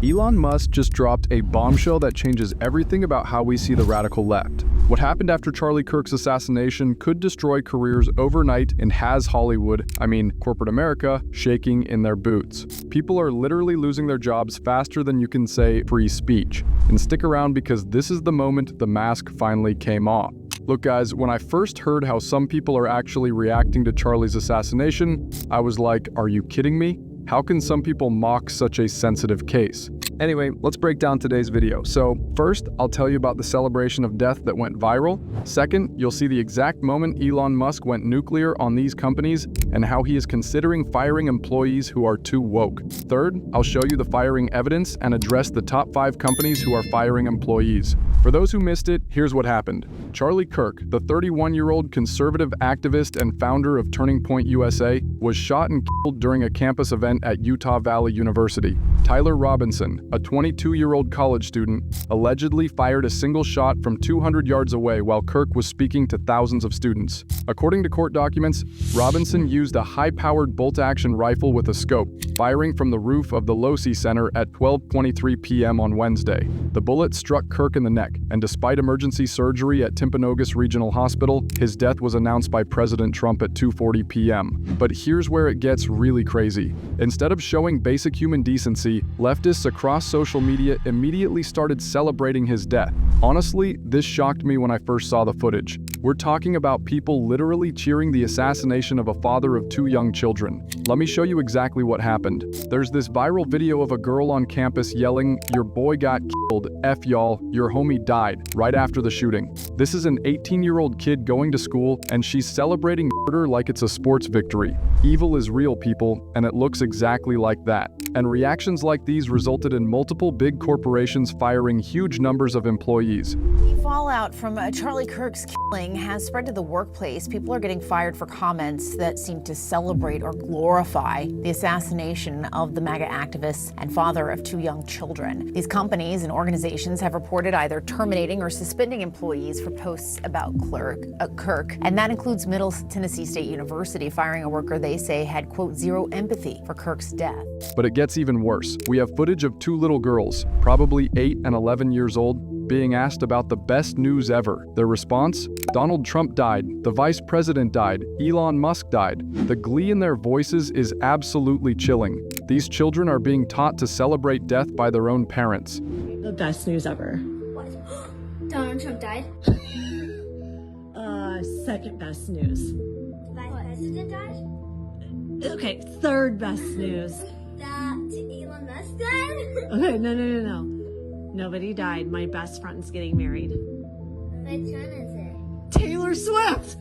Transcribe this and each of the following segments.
Elon Musk just dropped a bombshell that changes everything about how we see the radical left. What happened after Charlie Kirk's assassination could destroy careers overnight and has Hollywood, corporate America, shaking in their boots. People are literally losing their jobs faster than you can say free speech. And stick around because this is the moment the mask finally came off. Look guys, when I first heard how some people are actually reacting to Charlie's assassination, I was like, are you kidding me? How can some people mock such a sensitive case? Anyway, let's break down today's video. So first, I'll tell you about the celebration of death that went viral. Second, you'll see the exact moment Elon Musk went nuclear on these companies and how he is considering firing employees who are too woke. Third, I'll show you the firing evidence and address the top 5 companies who are firing employees. For those who missed it, here's what happened. Charlie Kirk, the 31-year-old conservative activist and founder of Turning Point USA, was shot and killed during a campus event at Utah Valley University. Tyler Robinson, a 22-year-old college student, allegedly fired a single shot from 200 yards away while Kirk was speaking to thousands of students. According to court documents, Robinson used a high-powered bolt-action rifle with a scope, firing from the roof of the Losi Center at 12:23 p.m. on Wednesday. The bullet struck Kirk in the neck, and despite emergency surgery at Timpanogos Regional Hospital, his death was announced by President Trump at 2:40 p.m. But here's where it gets really crazy. Instead of showing basic human decency, leftists across social media immediately started celebrating his death. Honestly, this shocked me when I first saw the footage. We're talking about people literally cheering the assassination of a father of 2 young children. Let me show you exactly what happened. There's this viral video of a girl on campus yelling, "Your boy got killed, F y'all, your homie died," right after the shooting. This is an 18-year-old kid going to school, and she's celebrating murder like it's a sports victory. Evil is real, people, and it looks exactly like that. And reactions like these resulted in multiple big corporations firing huge numbers of employees. The fallout from Charlie Kirk's killing has spread to the workplace. People are getting fired for comments that seem to celebrate or glorify the assassination of the MAGA activist and father of 2 young children. These companies and organizations have reported either terminating or suspending employees for posts about Kirk, and that includes Middle Tennessee State University firing a worker they say had, quote, zero empathy for Kirk's death. But it gets even worse. We have footage of 2 little girls, probably 8 and 11 years old, being asked about the best news ever. Their response? Donald Trump died, the vice president died, Elon Musk died. The glee in their voices is absolutely chilling. These children are being taught to celebrate death by their own parents. The best news ever. What? Donald Trump died? Second best news. The vice president died? Okay, third best news. That Elon Musk died? Okay, no. Nobody died. My best friend's getting married. Which one is it? Taylor Swift!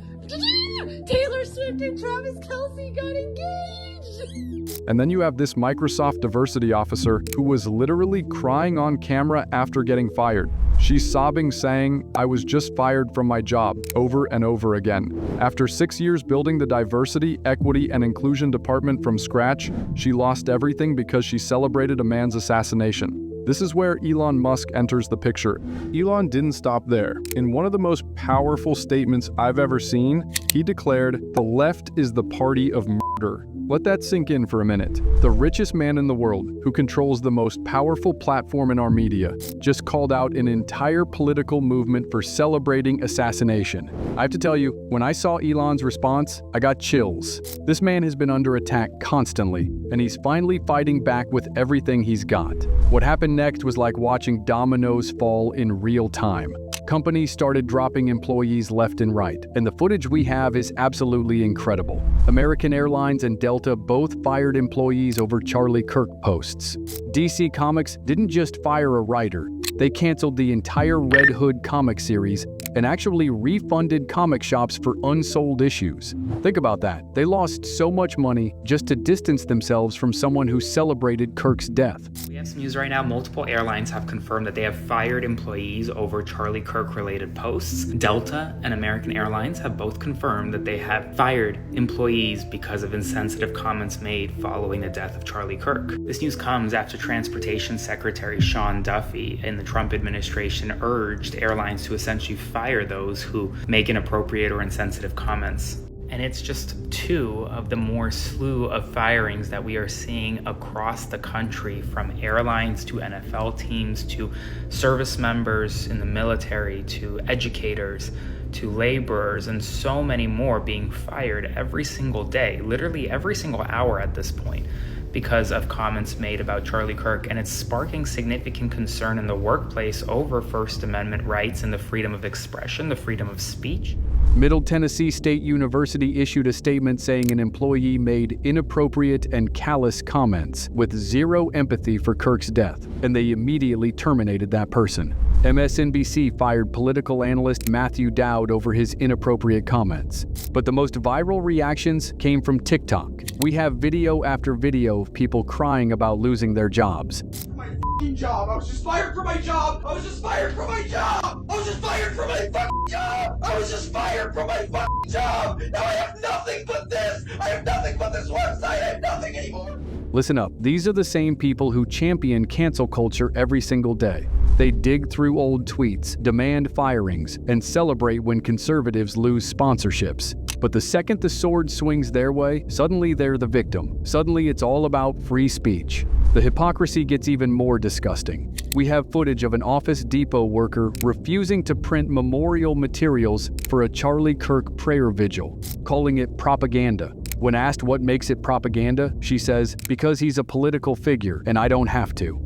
Taylor Swift and Travis Kelce got engaged! And then you have this Microsoft diversity officer who was literally crying on camera after getting fired. She's sobbing, saying, "I was just fired from my job," over and over again. After 6 years building the diversity, equity, and inclusion department from scratch, she lost everything because she celebrated a man's assassination. This is where Elon Musk enters the picture. Elon didn't stop there. In one of the most powerful statements I've ever seen, he declared, "The left is the party of murder." Let that sink in for a minute. The richest man in the world, who controls the most powerful platform in our media, just called out an entire political movement for celebrating assassination. I have to tell you, when I saw Elon's response, I got chills. This man has been under attack constantly, and he's finally fighting back with everything he's got. What happened next was like watching dominoes fall in real time. Companies started dropping employees left and right, and the footage we have is absolutely incredible. American Airlines and Delta both fired employees over Charlie Kirk posts. DC Comics didn't just fire a writer, they canceled the entire Red Hood comic series and actually refunded comic shops for unsold issues. Think about that. They lost so much money just to distance themselves from someone who celebrated Kirk's death. We have some news right now. Multiple airlines have confirmed that they have fired employees over Charlie Kirk-related posts. Delta and American Airlines have both confirmed that they have fired employees because of insensitive comments made following the death of Charlie Kirk. This news comes after Transportation Secretary Sean Duffy in the Trump administration urged airlines to essentially fire those who make inappropriate or insensitive comments. And it's just two of the more slew of firings that we are seeing across the country, from airlines to NFL teams to service members in the military to educators to laborers, and so many more being fired every single day, literally every single hour at this point, because of comments made about Charlie Kirk. And it's sparking significant concern in the workplace over First Amendment rights and the freedom of expression, the freedom of speech. Middle Tennessee State University issued a statement saying an employee made inappropriate and callous comments with zero empathy for Kirk's death, and they immediately terminated that person. MSNBC fired political analyst Matthew Dowd over his inappropriate comments. But the most viral reactions came from TikTok. We have video after video of people crying about losing their jobs. My f***ing job. I was just fired from my job. I was just fired from my job. I was just fired from my f***ing job. I was just fired from my f***ing job. Now I have nothing but this. I have nothing but this website. I have nothing anymore. Listen up, these are the same people who champion cancel culture every single day. They dig through old tweets, demand firings, and celebrate when conservatives lose sponsorships. But the second the sword swings their way, suddenly they're the victim. Suddenly it's all about free speech. The hypocrisy gets even more disgusting. We have footage of an Office Depot worker refusing to print memorial materials for a Charlie Kirk prayer vigil, calling it propaganda. When asked what makes it propaganda, she says, "Because he's a political figure and I don't have to."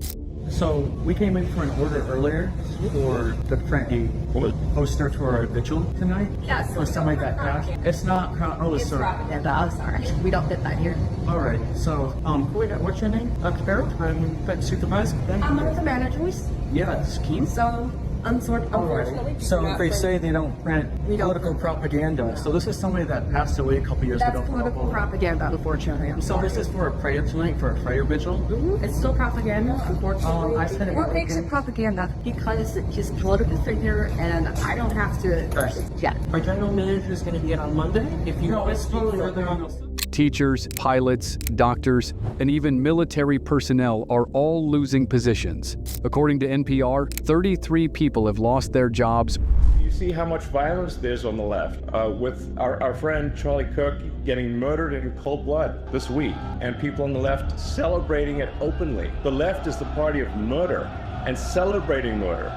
So we came in for an order earlier for the print a poster to our vigil tonight. Yes. Or something like that. Yeah. It's not. Oh, It's sorry. propaganda. I'm sorry. We don't get that here. All right. So, what's your name? Carol. I'm Fed Supervisor. I'm one of the managers. Yes, Keith. So, unfortunately, So they say they don't print We don't. political propaganda. So this is somebody that passed away a couple years that's ago. political propaganda, unfortunately. I'm So sorry. this is for a prayer tonight, for a prayer vigil. It's still propaganda, unfortunately. I said it. What makes it propaganda? Because he's a political figure, and I don't have to. Right. Yeah. Our general manager is going to be in on Monday. If you know, it's totally further on. Teachers, pilots, doctors, and even military personnel are all losing positions. According to NPR, 33 people have lost their jobs. You see how much violence there's on the left, with our friend Charlie Kirk getting murdered in cold blood this week, and people on the left celebrating it openly. The left is the party of murder and celebrating murder.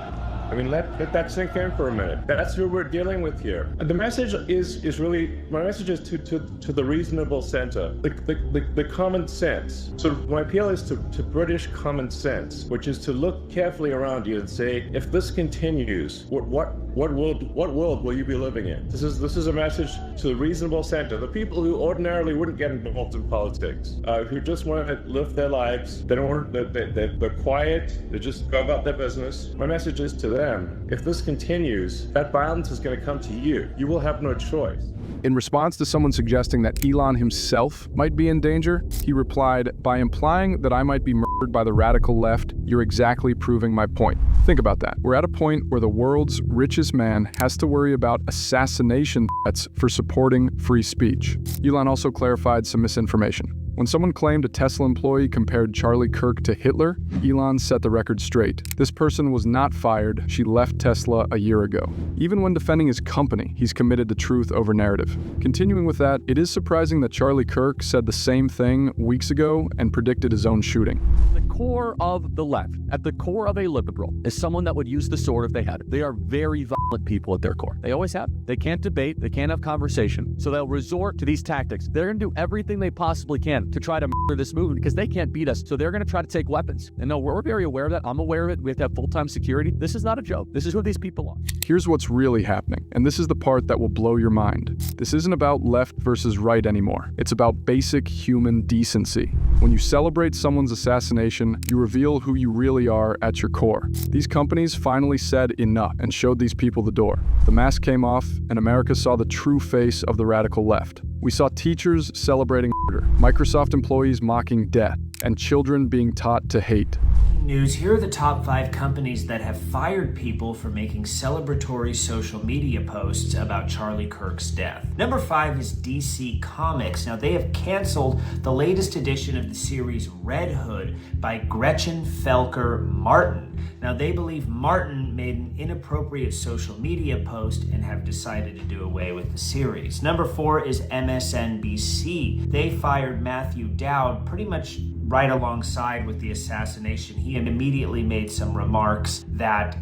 I mean, let that sink in for a minute. That's who we're dealing with here. And the message is really, my message is to the reasonable center, the common sense. So my appeal is to British common sense, which is to look carefully around you and say, if this continues, what world will you be living in? This is a message to the reasonable center, the people who ordinarily wouldn't get involved in politics, who just want to live their lives. They don't want, they're quiet. They just go about their business. My message is to them. If this continues, that violence is going to come to you. You will have no choice. In response to someone suggesting that Elon himself might be in danger, he replied, "By implying that I might be murdered by the radical left, you're exactly proving my point." Think about that. We're at a point where the world's richest man has to worry about assassination threats for supporting free speech. Elon also clarified some misinformation. When someone claimed a Tesla employee compared Charlie Kirk to Hitler, Elon set the record straight. This person was not fired. She left Tesla a year ago. Even when defending his company, he's committed to truth over narrative. Continuing with that, it is surprising that Charlie Kirk said the same thing weeks ago and predicted his own shooting. The core of the left, at the core of a liberal, is someone that would use the sword if they had it. They are very violent people at their core. They always have. They can't debate. They can't have conversation. So they'll resort to these tactics. They're going to do everything they possibly can to try to murder this movement because they can't beat us. So they're going to try to take weapons. And no, we're very aware of that. I'm aware of it. We have to have full-time security. This is not a joke. This is who these people are. Here's what's really happening, and this is the part that will blow your mind. This isn't about left versus right anymore. It's about basic human decency. When you celebrate someone's assassination, you reveal who you really are at your core. These companies finally said enough and showed these people the door. The mask came off, and America saw the true face of the radical left. We saw teachers celebrating murder, Microsoft employees mocking death, and children being taught to hate. News. Here are the top 5 companies that have fired people for making celebratory social media posts about Charlie Kirk's death. Number 5 is DC Comics. Now, they have canceled the latest edition of the series Red Hood by Gretchen Felker Martin. Now, they believe Martin student made an inappropriate social media post and have decided to do away with the series. Number 4 is MSNBC. They fired Matthew Dowd pretty much right alongside with the assassination. He had immediately made some remarks that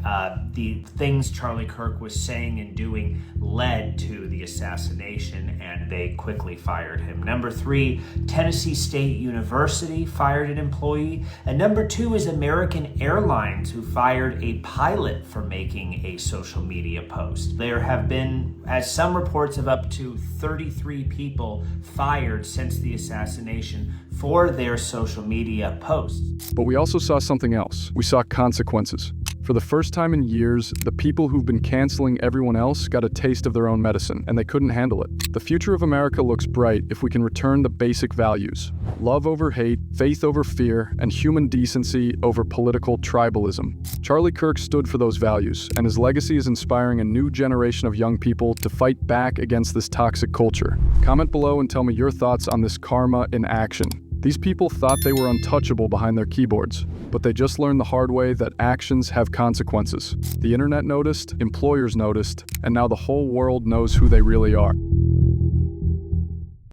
the things Charlie Kirk was saying and doing led to the assassination, and they quickly fired him. Number 3, Tennessee State University fired an employee. And number 2 is American Airlines, who fired a pilot for making a social media post. There have been, as some reports of up to 33 people fired since the assassination for their social media posts. But we also saw something else. We saw consequences. For the first time in years, the people who've been canceling everyone else got a taste of their own medicine, and they couldn't handle it. The future of America looks bright if we can return the basic values: love over hate, faith over fear, and human decency over political tribalism. Charlie Kirk stood for those values, and his legacy is inspiring a new generation of young people to fight back against this toxic culture. Comment below and tell me your thoughts on this karma in action. These people thought they were untouchable behind their keyboards, but they just learned the hard way that actions have consequences. The internet noticed, employers noticed, and now the whole world knows who they really are.